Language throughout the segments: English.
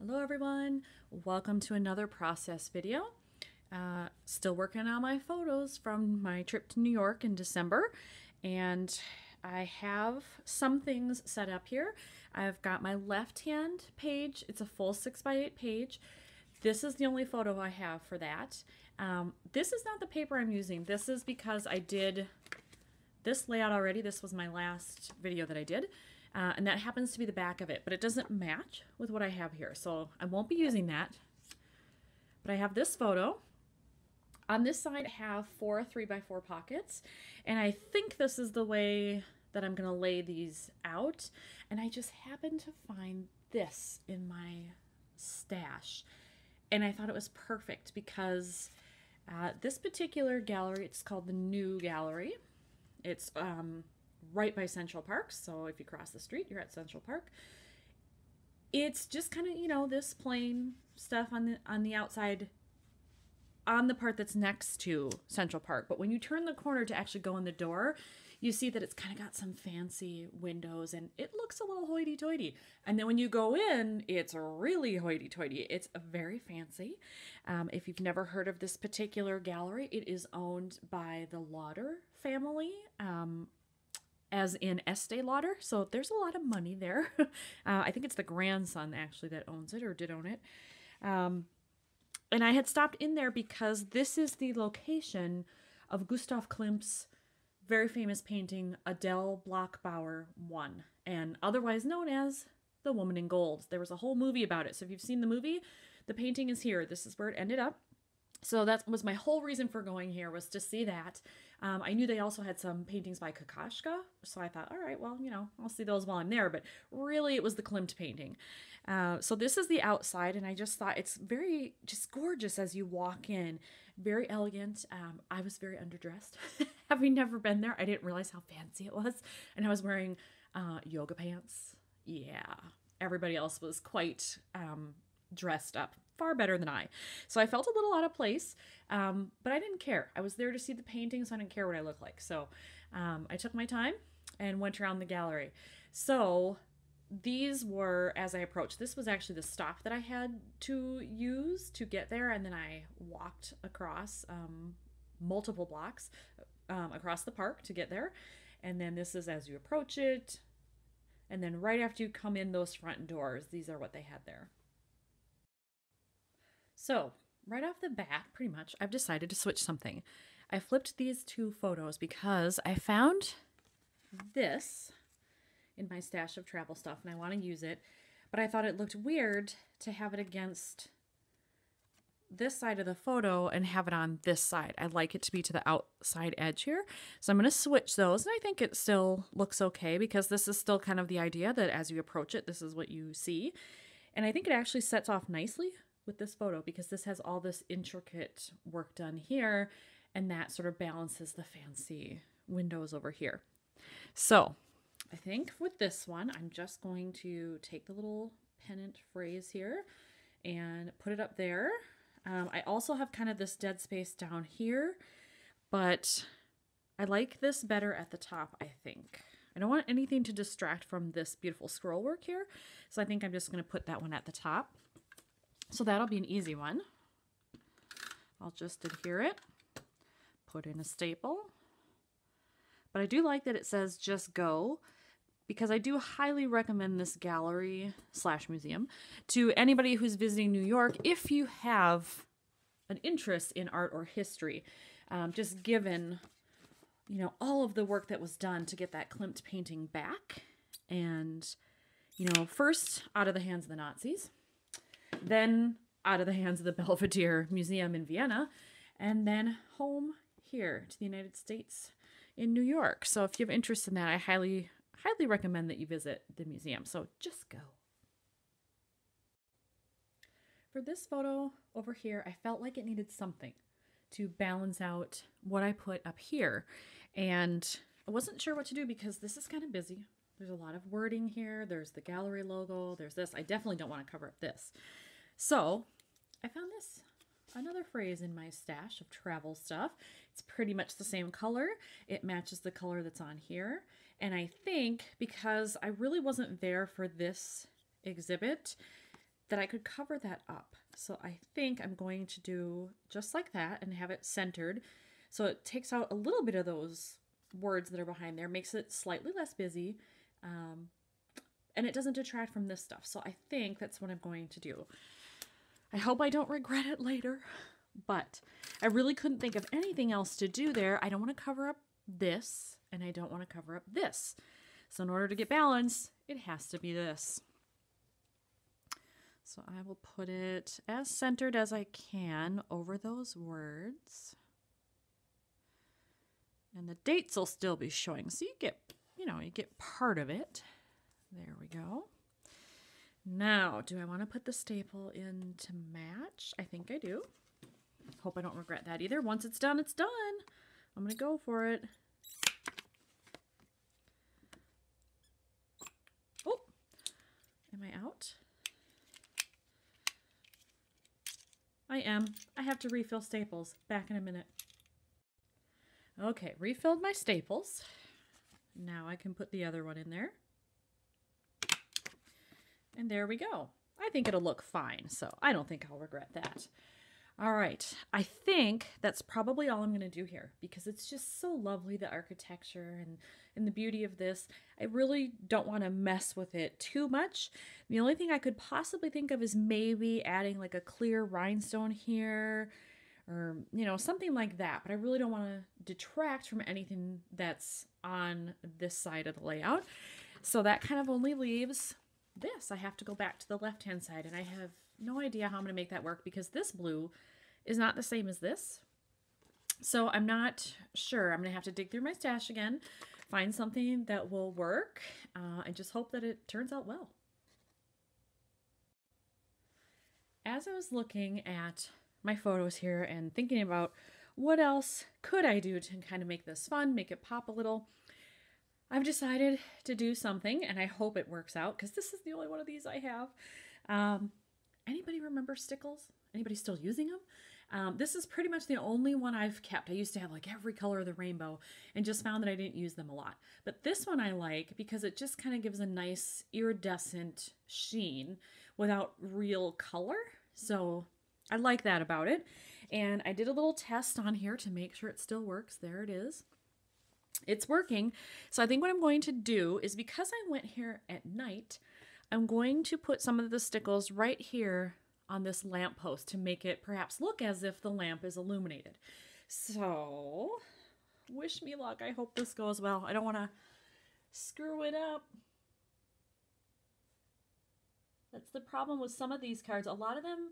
Hello everyone, welcome to another process video. Still working on my photos from my trip to New York in December, and I have some things set up here. I've got my left hand page. It's a full 6x8 page. This is the only photo I have for that. This is not the paper I'm using. This is because I did this layout already. This was my last video that I did. And that happens to be the back of it, but it doesn't match with what I have here. So I won't be using that. But I have this photo. On this side, I have 4 3x4 pockets. And I think this is the way that I'm going to lay these out. And I just happened to find this in my stash. And I thought it was perfect because this particular gallery, it's called the Neue Galerie. It's right by Central Park, so if you cross the street, you're at Central Park. It's just kind of, you know, this plain stuff on the outside, on the part that's next to Central Park. But when you turn the corner to actually go in the door, you see that it's kind of got some fancy windows, and it looks a little hoity-toity. And then when you go in, it's really hoity-toity. It's very fancy. If you've never heard of this particular gallery, it is owned by the Lauder family. As in Estee Lauder, so there's a lot of money there. I think it's the grandson actually that owns it or did own it. And I had stopped in there because this is the location of Gustav Klimt's very famous painting, Adele Bloch-Bauer 1, and otherwise known as The Woman in Gold. There was a whole movie about it, so if you've seen the movie, the painting is here. This is where it ended up. So that was my whole reason for going here, was to see that. I knew they also had some paintings by Kokoschka, so I thought, all right, well, you know, I'll see those while I'm there. But really, it was the Klimt painting. So this is the outside, and I just thought it's very just gorgeous as you walk in. Very elegant. I was very underdressed. Having never been there, I didn't realize how fancy it was. And I was wearing yoga pants. Yeah, everybody else was quite dressed up. Far better than I. So I felt a little out of place, but I didn't care. I was there to see the painting, so I didn't care what I looked like. So I took my time and went around the gallery. So these were, as I approached, this was actually the stop that I had to use to get there, and then I walked across multiple blocks across the park to get there. And then this is as you approach it, and then right after you come in those front doors, these are what they had there. So right off the bat, pretty much, I've decided to switch something. I flipped these two photos because I found this in my stash of travel stuff and I want to use it, but I thought it looked weird to have it against this side of the photo and have it on this side. I'd like it to be to the outside edge here. So I'm going to switch those, and I think it still looks okay because this is still kind of the idea that as you approach it, this is what you see. And I think it actually sets off nicely with this photo because this has all this intricate work done here, and that sort of balances the fancy windows over here. So I think with this one, I'm just going to take the little pennant phrase here and put it up there. I also have kind of this dead space down here, but I like this better at the top, I think. I don't want anything to distract from this beautiful scroll work here, so I think I'm just going to put that one at the top. So that'll be an easy one. I'll just adhere it, put in a staple. But I do like that it says just go, because I do highly recommend this gallery / museum to anybody who's visiting New York if you have an interest in art or history. Just given, you know, all of the work that was done to get that Klimt painting back. And, you know, first out of the hands of the Nazis, then out of the hands of the Belvedere Museum in Vienna, and then home here to the United States in New York. So if you have interest in that, I highly recommend that you visit the museum. So just go. For this photo over here, I felt like it needed something to balance out what I put up here. And I wasn't sure what to do because this is kind of busy. There's a lot of wording here. There's the gallery logo. There's this. I definitely don't want to cover up this. So I found this, another phrase in my stash of travel stuff. It's pretty much the same color. It matches the color that's on here. And I think because I really wasn't there for this exhibit, that I could cover that up. So I think I'm going to do just like that and have it centered. So it takes out a little bit of those words that are behind there, makes it slightly less busy, and it doesn't detract from this stuff. So I think that's what I'm going to do. I hope I don't regret it later, but I really couldn't think of anything else to do there. I don't want to cover up this, and I don't want to cover up this. So in order to get balance, it has to be this. So I will put it as centered as I can over those words. And the dates will still be showing. So you get part of it. There we go. Now, do I want to put the staple in to match? I think I do. Hope I don't regret that either. Once it's done, it's done. I'm going to go for it. Oh, am I out? I am. I have to refill staples. Back in a minute. Okay, refilled my staples. Now I can put the other one in there. And there we go. I think it'll look fine, so I don't think I'll regret that. All right, I think that's probably all I'm going to do here because it's just so lovely, the architecture and the beauty of this. I really don't want to mess with it too much. The only thing I could possibly think of is maybe adding like a clear rhinestone here or, something like that. But I really don't want to detract from anything that's on this side of the layout. So that kind of only leaves this. I have to go back to the left-hand side, and I have no idea how I'm going to make that work because this blue is not the same as this. So I'm not sure. I'm going to have to dig through my stash again, find something that will work, and just hope that it turns out well. As I was looking at my photos here and thinking about what else could I do to kind of make this fun, make it pop a little, I've decided to do something, and I hope it works out because this is the only one of these I have. Anybody remember Stickles? Anybody still using them? This is pretty much the only one I've kept. I used to have like every color of the rainbow and just found that I didn't use them a lot. But this one I like because it just kind of gives a nice iridescent sheen without real color. So I like that about it. And I did a little test on here to make sure it still works. There it is. It's working. So I think what I'm going to do is, because I went here at night, I'm going to put some of the Stickles right here on this lamp post to make it perhaps look as if the lamp is illuminated. So wish me luck. I hope this goes well. I don't want to screw it up. That's the problem with some of these cards. A lot of them,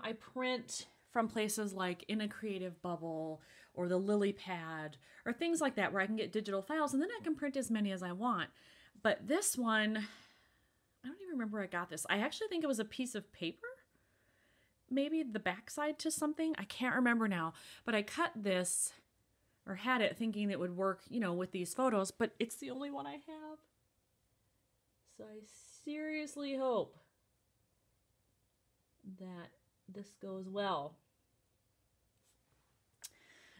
I print from places like In a Creative Bubble or the Lily Pad or things like that where I can get digital files and then I can print as many as I want. But this one, I don't even remember where I got this. I actually think it was a piece of paper, maybe the backside to something. I can't remember now, but I cut this or had it thinking it would work, with these photos, but it's the only one I have. So I seriously hope that this goes well.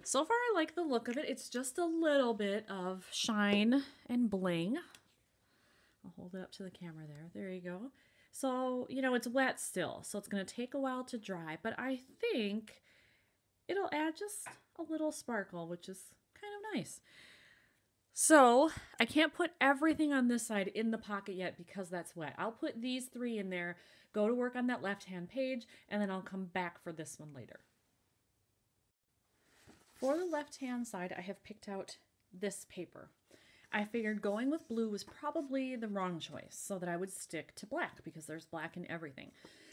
So far, I like the look of it. It's just a little bit of shine and bling. I'll hold it up to the camera there. There you go. So, it's wet still, so it's going to take a while to dry, but I think it'll add just a little sparkle, which is kind of nice. So I can't put everything on this side in the pocket yet because that's wet. I'll put these 3 in there, go to work on that left-hand page, and then I'll come back for this one later. For the left-hand side, I have picked out this paper. I figured going with blue was probably the wrong choice, so that I would stick to black because there's black in everything.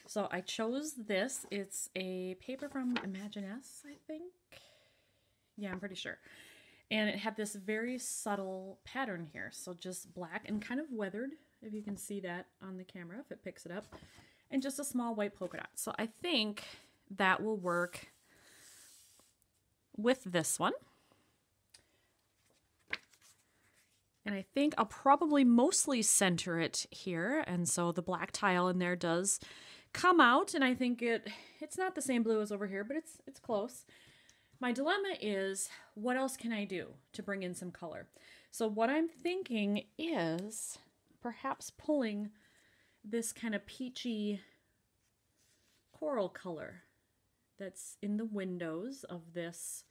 So I chose this. It's a paper from Imagine-S, I think. Yeah, I'm pretty sure. And it had this very subtle pattern here. So just black and kind of weathered, if you can see that on the camera, if it picks it up. And just a small white polka dot. So I think that will work with this one. And I think I'll probably mostly center it here. And so the black tile in there does come out. And I think it's not the same blue as over here, but it's close. My dilemma is, what else can I do to bring in some color? So what I'm thinking is perhaps pulling this kind of peachy coral color that's in the windows of this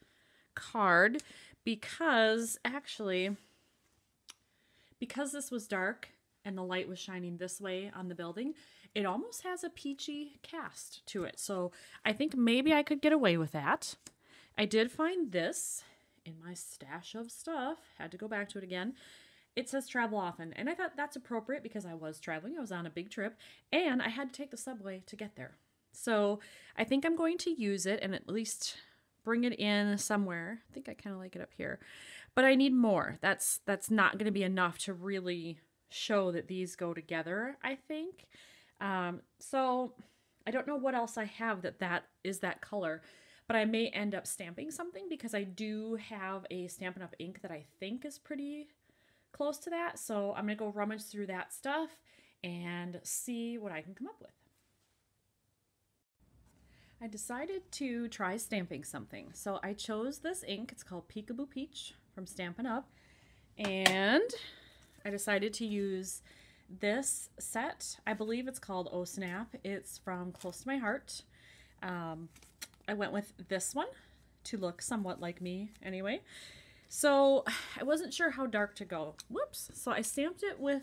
card, because actually, because this was dark and the light was shining this way on the building, it almost has a peachy cast to it. So I think maybe I could get away with that. I did find this in my stash of stuff. Had to go back to it again. It says travel often, and I thought that's appropriate because I was traveling. I was on a big trip, and I had to take the subway to get there. So I think I'm going to use it and at least bring it in somewhere. I think I kind of like it up here, but I need more. That's not going to be enough to really show that these go together, I think. So I don't know what else I have that is that color, but I may end up stamping something because I do have a Stampin' Up! Ink that I think is pretty close to that. So I'm going to go rummage through that stuff and see what I can come up with. I decided to try stamping something. So I chose this ink. It's called Peekaboo Peach from Stampin' Up! And I decided to use this set. I believe it's called Oh Snap. It's from Close to My Heart. I went with this one to look somewhat like me anyway. So I wasn't sure how dark to go. Whoops. So I stamped it with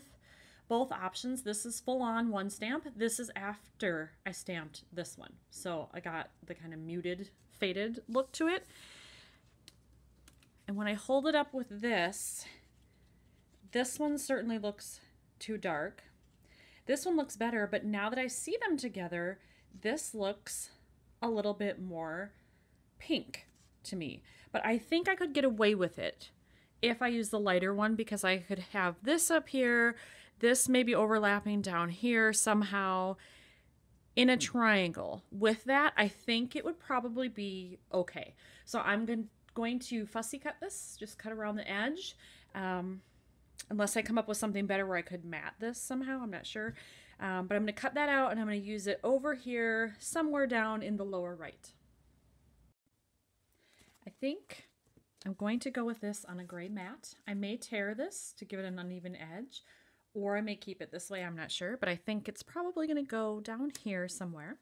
both options. This is full on one stamp. This is after I stamped this one. So I got the kind of muted, faded look to it. And when I hold it up with this one certainly looks too dark. This one looks better, but now that I see them together, this looks a little bit more pink to me. But I think I could get away with it if I use the lighter one, because I could have this up here, this maybe overlapping down here somehow in a triangle. With that, I think it would probably be okay. So I'm going to fussy cut this, just cut around the edge. Unless I come up with something better where I could mat this somehow, I'm not sure. But I'm going to cut that out and I'm going to use it over here somewhere down in the lower right. I think I'm going to go with this on a gray mat. I may tear this to give it an uneven edge, or I may keep it this way, I'm not sure, but I think it's probably going to go down here somewhere.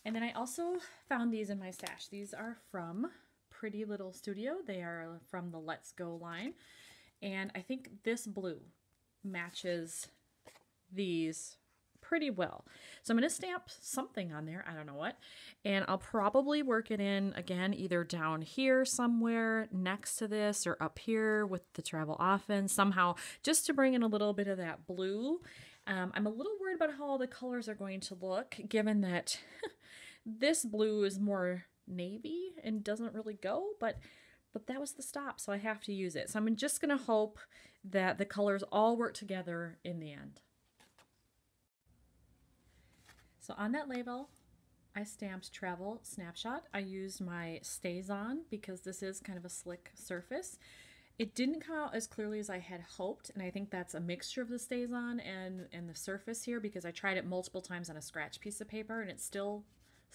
And then I also found these in my stash. These are from Pretty Little Studio. They are from the Let's Go line. And I think this blue matches these pretty well. So I'm going to stamp something on there, I don't know what, and I'll probably work it in again either down here somewhere next to this or up here with the travel often somehow, just to bring in a little bit of that blue. I'm a little worried about how all the colors are going to look, given that this blue is more navy and doesn't really go, but that was the stop, so I have to use it. So I'm just going to hope that the colors all work together in the end. So on that label, I stamped Travel Snapshot. I used my StazOn because this is kind of a slick surface. It didn't come out as clearly as I had hoped, and I think that's a mixture of the StazOn and the surface here, because I tried it multiple times on a scratch piece of paper and it still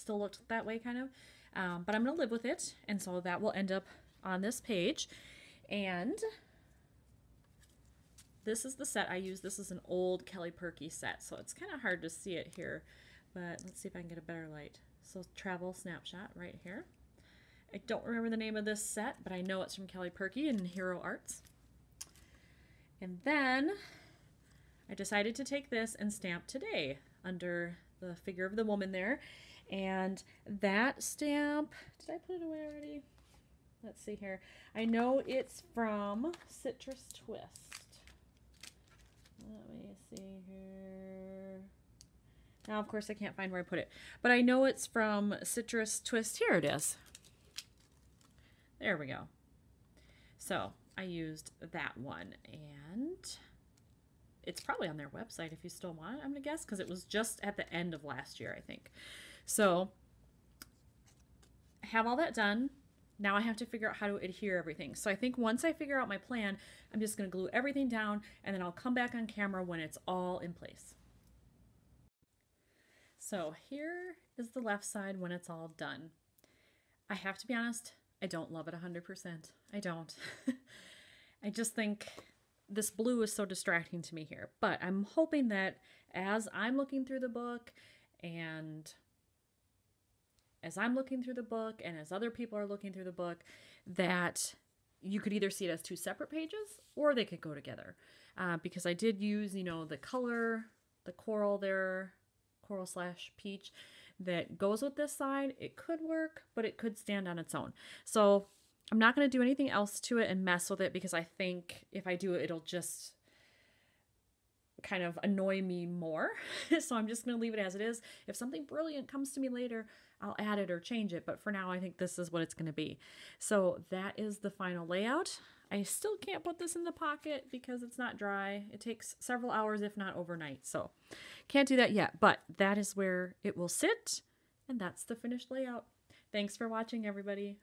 looked that way kind of. But I'm going to live with it, and so that will end up on this page. And this is the set I use. This is an old Kelly Purkey set, so it's kind of hard to see it here, but let's see if I can get a better light. So Travel Snapshot right here. I don't remember the name of this set, but I know it's from Kelly Purkey and Hero Arts. And then I decided to take this and stamp Today under the figure of the woman there. And that stamp, did I put it away already? Let's see here. I know it's from Citrus Twist. Let me see here. Now, of course, I can't find where I put it, but I know it's from Citrus Twist. Here it is. There we go. So I used that one, and it's probably on their website if you still want it, I'm gonna guess, because it was just at the end of last year, I think. So I have all that done. Now I have to figure out how to adhere everything. So I think once I figure out my plan, I'm just going to glue everything down, and then I'll come back on camera when it's all in place. So here is the left side when it's all done. I have to be honest, I don't love it 100%. I don't. I just think this blue is so distracting to me here. But I'm hoping that as I'm looking through the book and as I'm looking through the book and as other people are looking through the book, that you could either see it as two separate pages or they could go together. Because I did use, the color, the coral there, coral/peach, that goes with this side. It could work, but it could stand on its own. So I'm not going to do anything else to it and mess with it, because I think if I do it, it'll just kind of annoy me more. So I'm just going to leave it as it is. If something brilliant comes to me later, I'll add it or change it. But for now, I think this is what it's going to be. So that is the final layout. I still can't put this in the pocket because it's not dry. It takes several hours, if not overnight. So can't do that yet, but that is where it will sit. And that's the finished layout. Thanks for watching, everybody.